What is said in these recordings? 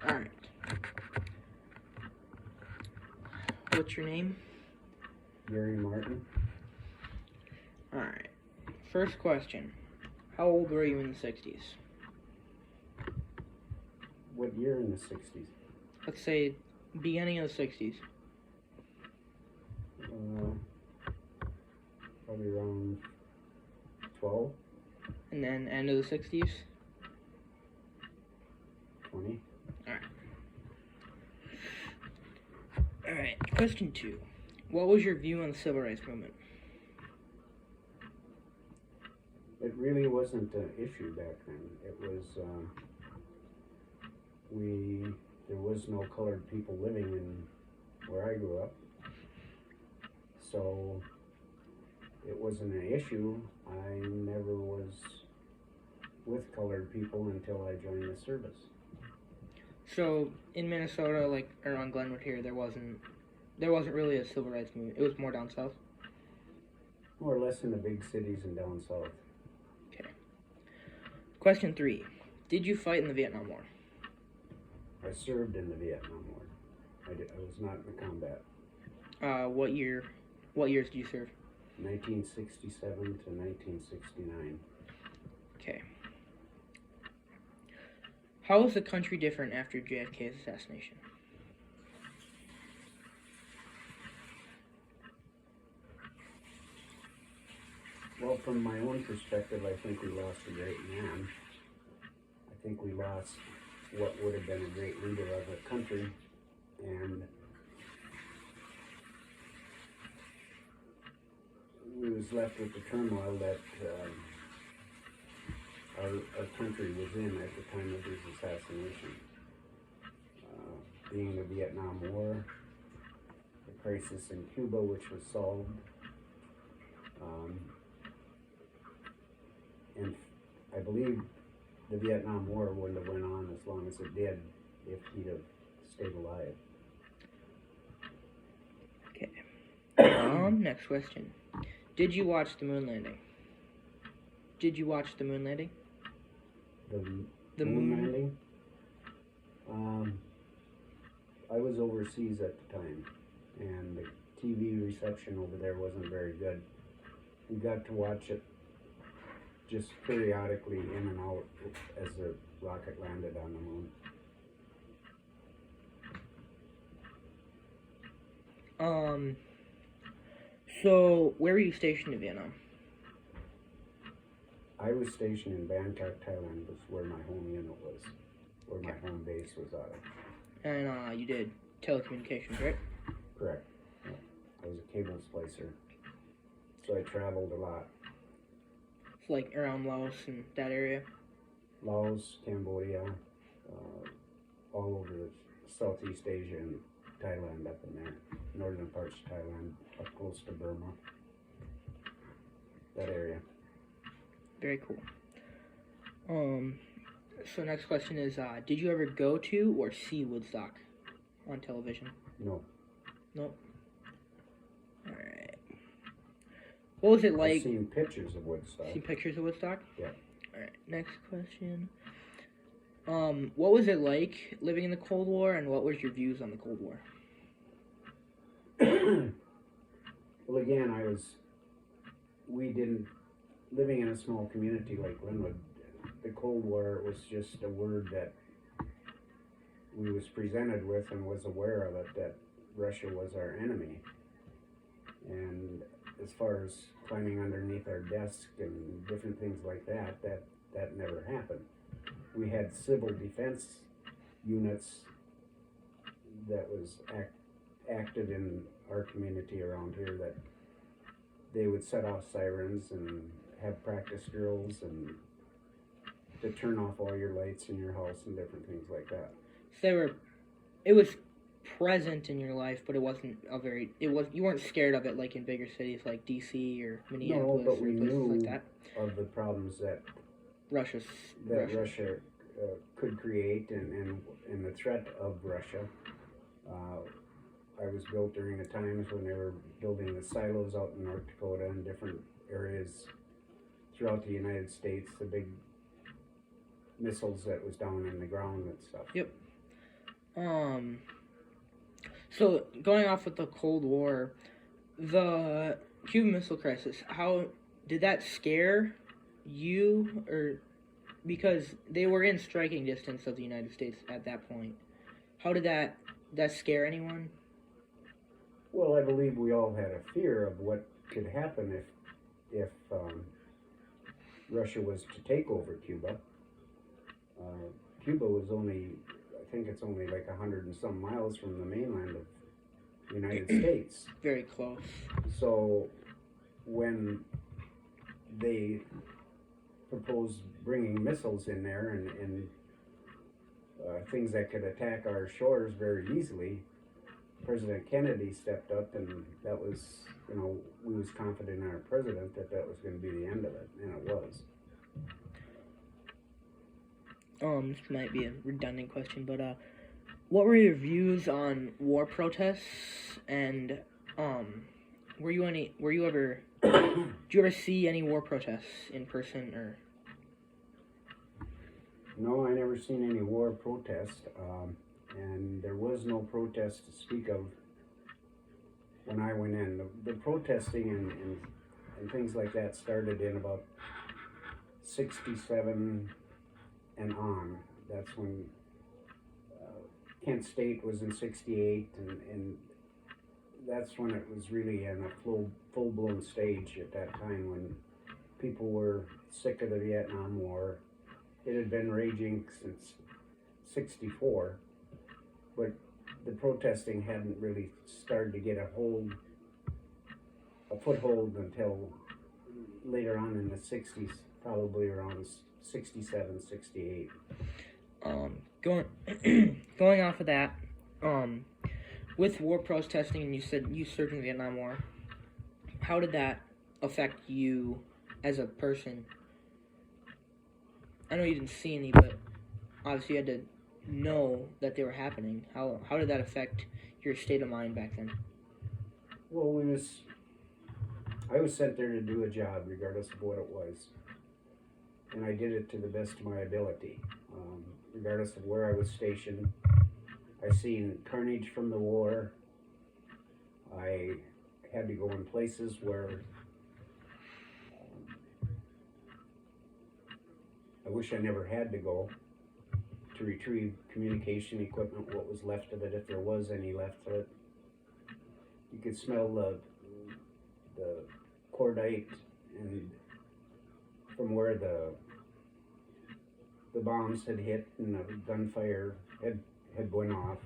Alright. What's your name? Gary Martin. Alright. First question. How old were you in the 60s? What year in the 60s? Let's say beginning of the 60s. Probably around 12, And then end of the 60s? 20. Alright. Question 2. What was your view on the Civil Rights Movement? It really wasn't an issue back then. It was, there was no colored people living in where I grew up. So it wasn't an issue. I never was with colored people until I joined the service. So in Minnesota, like around Glenwood here, there wasn't really a civil rights movement. It was more down south. More or less in the big cities and down south. Okay. Question 3. Did you fight in the Vietnam War? I served in the Vietnam War. I was not in the combat. What years did you serve? 1967 to 1969. Okay. How was the country different after JFK's assassination? Well, from my own perspective, I think we lost a great man. I think we lost what would have been a great leader of the country, and we was left with the turmoil that our country was in at the time of his assassination. Being the Vietnam War, the crisis in Cuba, which was solved, and I believe the Vietnam War wouldn't have went on as long as it did if he'd have stayed alive. Okay. Next question. Did you watch the moon landing? Did you watch the moon landing? The moon landing? I was overseas at the time, and the TV reception over there wasn't very good. We got to watch it just periodically in and out as the rocket landed on the moon. So where were you stationed in Vietnam? I was stationed in Bangkok, Thailand, was where my home unit was, where my home base was out of. And you did telecommunications, right? Correct. Yeah. I was a cable splicer, so I traveled a lot. It's like around Laos and that area? Laos, Cambodia, all over Southeast Asia and Thailand up in there, northern parts of Thailand, up close to Burma, that area. Very cool. So next question is, did you ever go to or see Woodstock on television? No. Nope. Alright. What was it like? I've seen pictures of Woodstock. Seen pictures of Woodstock? Yeah. Alright, next question. What was it like living in the Cold War, and what was your views on the Cold War? Well, again, living in a small community like Glenwood, the Cold War was just a word that we was presented with and was aware of it, that Russia was our enemy. And as far as climbing underneath our desk and different things like that, that never happened. We had civil defense units that was active in our community around here, that they would set off sirens and have practice drills and to turn off all your lights in your house and different things like that. So it was present in your life, but it wasn't you weren't scared of it like in bigger cities like DC or Minneapolis. No, but we or places knew like that. Of the problems that Russia could create, and the threat of Russia. I was built during the times when they were building the silos out in North Dakota and different areas throughout the United States, the big missiles that was down in the ground and stuff. Yep. Um, so going off with the Cold War, the Cuban Missile Crisis, how did that scare you, or because they were in striking distance of the United States at that point? How did that scare anyone? Well, I believe we all had a fear of what could happen if Russia was to take over Cuba. Cuba was only, I think it's only like 100 and some miles from the mainland of the United States. Very close. So when they proposed bringing missiles in there and things that could attack our shores very easily, President Kennedy stepped up, and that was, we was confident in our president that was going to be the end of it, and it was. This might be a redundant question, but what were your views on war protests? And were you ever did you ever see any war protests in person or? No, I never seen any war protest, and there was no protest to speak of when I went in. The protesting and things like that started in about 67 and on. That's when Kent State was in 68, and that's when it was really in a full-blown stage at that time, when people were sick of the Vietnam War. It had been raging since 64, but the protesting hadn't really started to get a foothold until later on in the 60s, probably around 67, 68. Going off of that, with war protesting, and you said you served in the Vietnam War, how did that affect you as a person? I know you didn't see any, but obviously you had to know that they were happening. How did that affect your state of mind back then? Well, I was sent there to do a job, regardless of what it was, and I did it to the best of my ability, regardless of where I was stationed. I seen carnage from the war. I had to go in places where I wish I never had to go, to retrieve communication equipment, what was left of it, if there was any left of it. You could smell the cordite, and from where the bombs had hit and the gunfire had went off,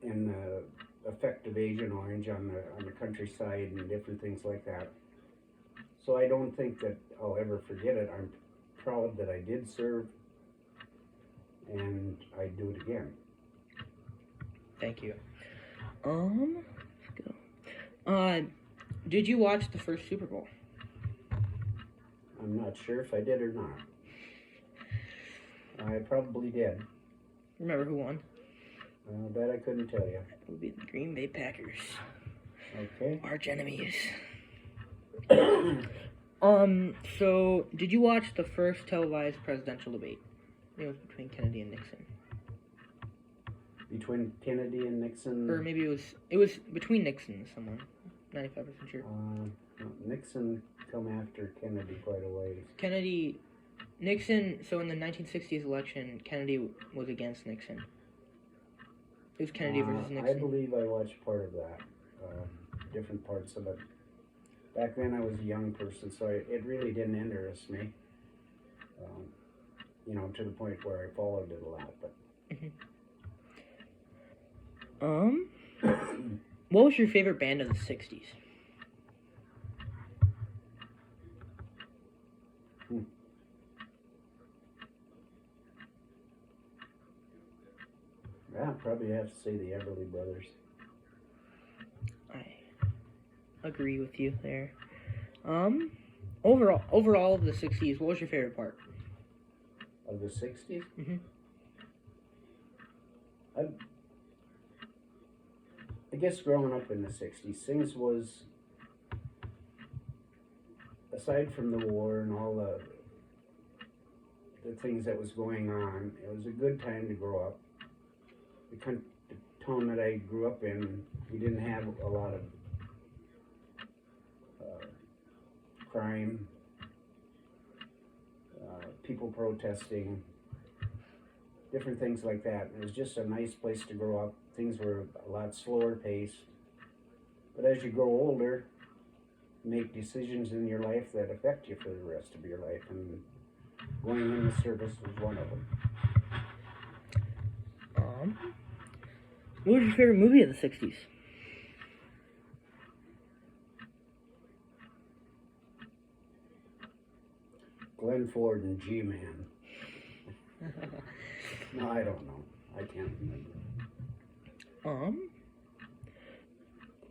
and the effect of Agent Orange on the countryside and different things like that. So I don't think that I'll ever forget it. I'm proud that I did serve, and I'd do it again. Thank you. Let's go. Did you watch the first Super Bowl? I'm not sure if I did or not. I probably did. Remember who won? That I couldn't tell you. It would be the Green Bay Packers. Okay. Arch enemies. So did you watch the first televised presidential debate? It was between Kennedy and Nixon. Between Kennedy and Nixon? Or maybe it was between Nixon and someone. 95% sure. Nixon come after Kennedy quite a ways. Nixon, so in the 1960s election, Kennedy was against Nixon. It was Kennedy versus Nixon. I believe I watched part of that, different parts of it. Back then I was a young person, so it really didn't interest me, to the point where I followed it a lot. But what was your favorite band of the 60s? Yeah, I'd probably have to say the Everly Brothers. I agree with you there. Overall of the 60s, what was your favorite part? Of the 60s? Mm-hmm. I guess growing up in the 60s, things was, aside from the war and all the the things that was going on. It was a good time to grow up. The town that I grew up in, we didn't have a lot of crime, people protesting, different things like that. It was just a nice place to grow up. Things were a lot slower paced. But as you grow older, you make decisions in your life that affect you for the rest of your life, and going in the service was one of them. What was your favorite movie of the 60s? Glenn Ford and G-Man. No, I don't know. I can't remember.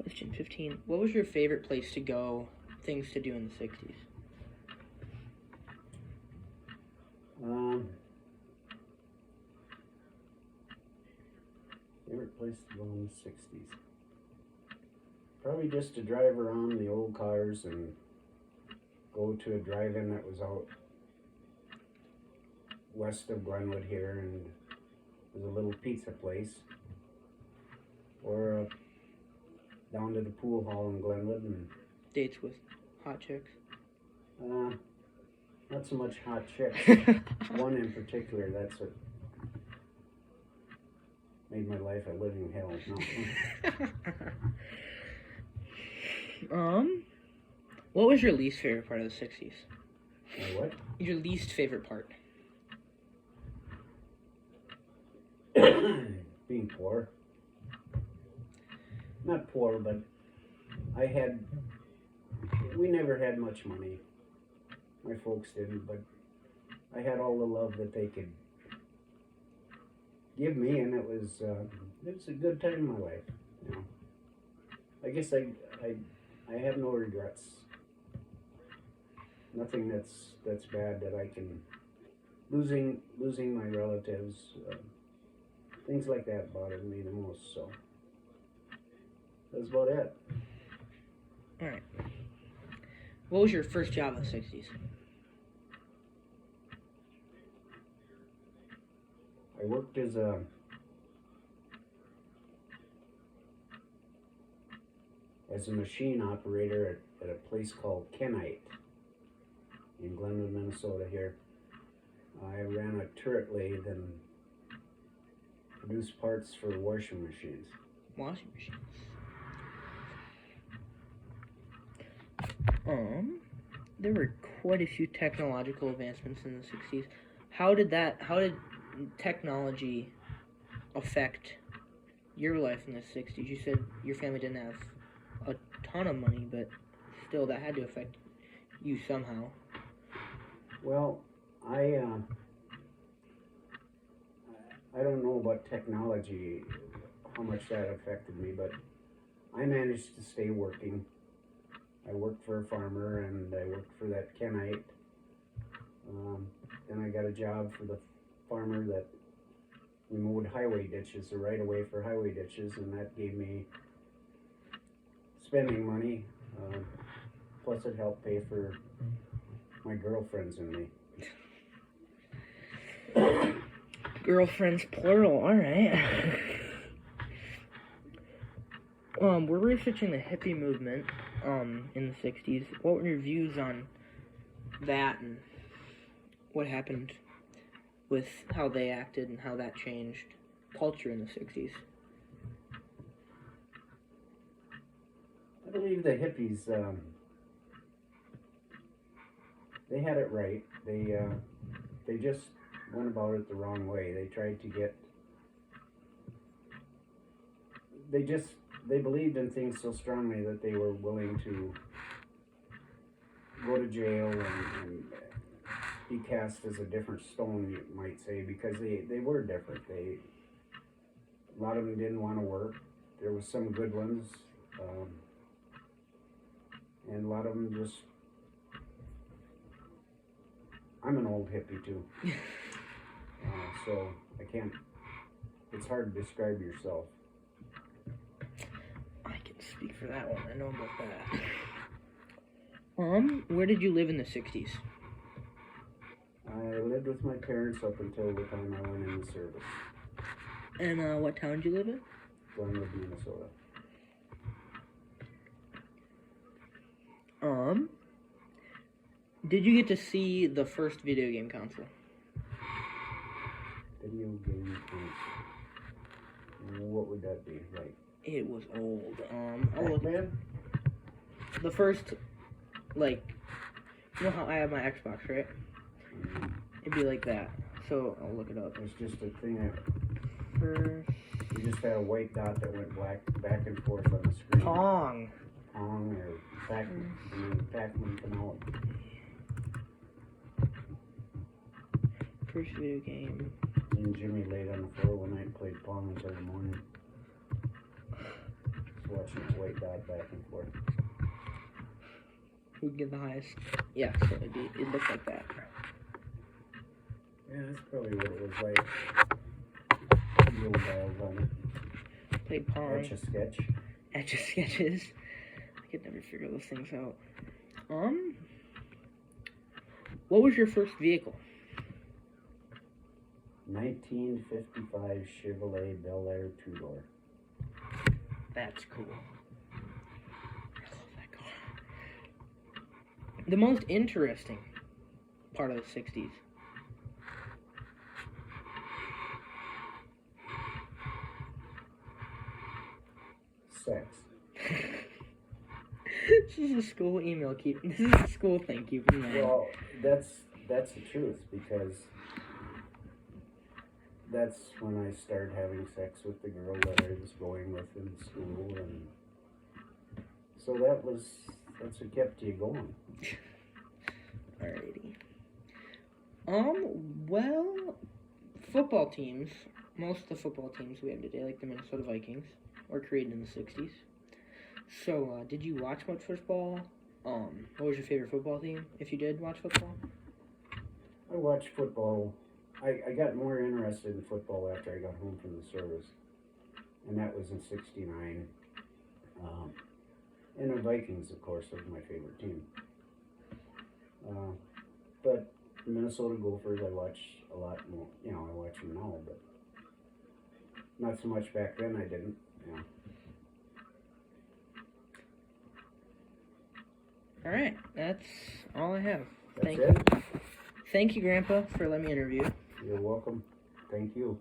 Question 15. What was your favorite place to go, things to do in the 60s? Favorite place to go in the 60s? Probably just to drive around the old cars and go to a drive-in that was out west of Glenwood here, and there's a little pizza place, or down to the pool hall in Glenwood. And dates with hot chicks? Not so much hot chicks. One in particular, that's what made my life a living hell. No. What was your least favorite part of the 60s? My what? Your least favorite part? Being poor. Not poor, but we never had much money. My folks didn't, but I had all the love that they could give me, and it was a good time in my life. You know, I guess I have no regrets. Nothing that's bad that I can losing my relatives, things like that bothered me the most. So that's about it. All right. What was your first job in the 60s? I worked as a machine operator at a place called Kenite in Glenwood, Minnesota here. I ran a turret lathe and produced parts for washing machines. Washing machines. There were quite a few technological advancements in the 60s. How did technology affect your life in the 60s? You said your family didn't have a ton of money, but still that had to affect you somehow. Well, I don't know about technology, how much that affected me, but I managed to stay working. I worked for a farmer, and I worked for that Kenite. Then I got a job for the farmer that we mowed highway ditches, the right of way for highway ditches, and that gave me spending money. Plus it helped pay for my girlfriends and me. Girlfriends plural, alright. We're researching the hippie movement in the 60s. What were your views on that and what happened with how they acted and how that changed culture in the 60s? I believe the hippies, they had it right. They just went about it the wrong way. They tried to get, they believed in things so strongly that they were willing to go to jail and be cast as a different stone, you might say, because they were different. A lot of them didn't want to work. There was some good ones, and a lot of them just, I'm an old hippie too. So I can't, it's hard to describe yourself. I can speak for that one. I know about that. Where did you live in the 60s? I lived with my parents up until the time I went in the service. And what town did you live in? Glenwood, Minnesota. Did you get to see the first video game console? Video game console. What would that be? Like It was old. Pac-Man? The first, like, you know how I have my Xbox, right? It'd be like that. So I'll look it up. It's just a thing that First you just had a white dot that went back and forth on the screen. Pong. Pong or Pac-Man come out. First video game. Me and Jimmy laid on the floor one night and played Pong until the morning. Just watching that white dot back and forth. Who'd get the highest? Yeah, so it looked like that. Yeah, that's probably what it was like. The old dials on it. Played Pong. Etch-a-sketch. Etch-a-sketches. I could never figure those things out. What was your first vehicle? 1955 Chevrolet Bel Air 2-door. That's cool. I love that car. The most interesting part of the 60s. Sex. This is a school email. This is a school thing. Keep in mind. Well, that's the truth, because that's when I started having sex with the girl that I was going with in school, and so that's what kept you going. Alrighty. Well, football teams. Most of the football teams we have today, like the Minnesota Vikings, were created in the 60s. So, did you watch much football? What was your favorite football team, if you did watch football? I watched football. I got more interested in football after I got home from the service, and that was in '69. And the Vikings, of course, was my favorite team. But the Minnesota Gophers, I watch a lot more. You know, I watch them now, but not so much back then. I didn't. You know. All right, that's all I have. That's it. Thank you, Grandpa, for letting me interview. You're welcome. Thank you.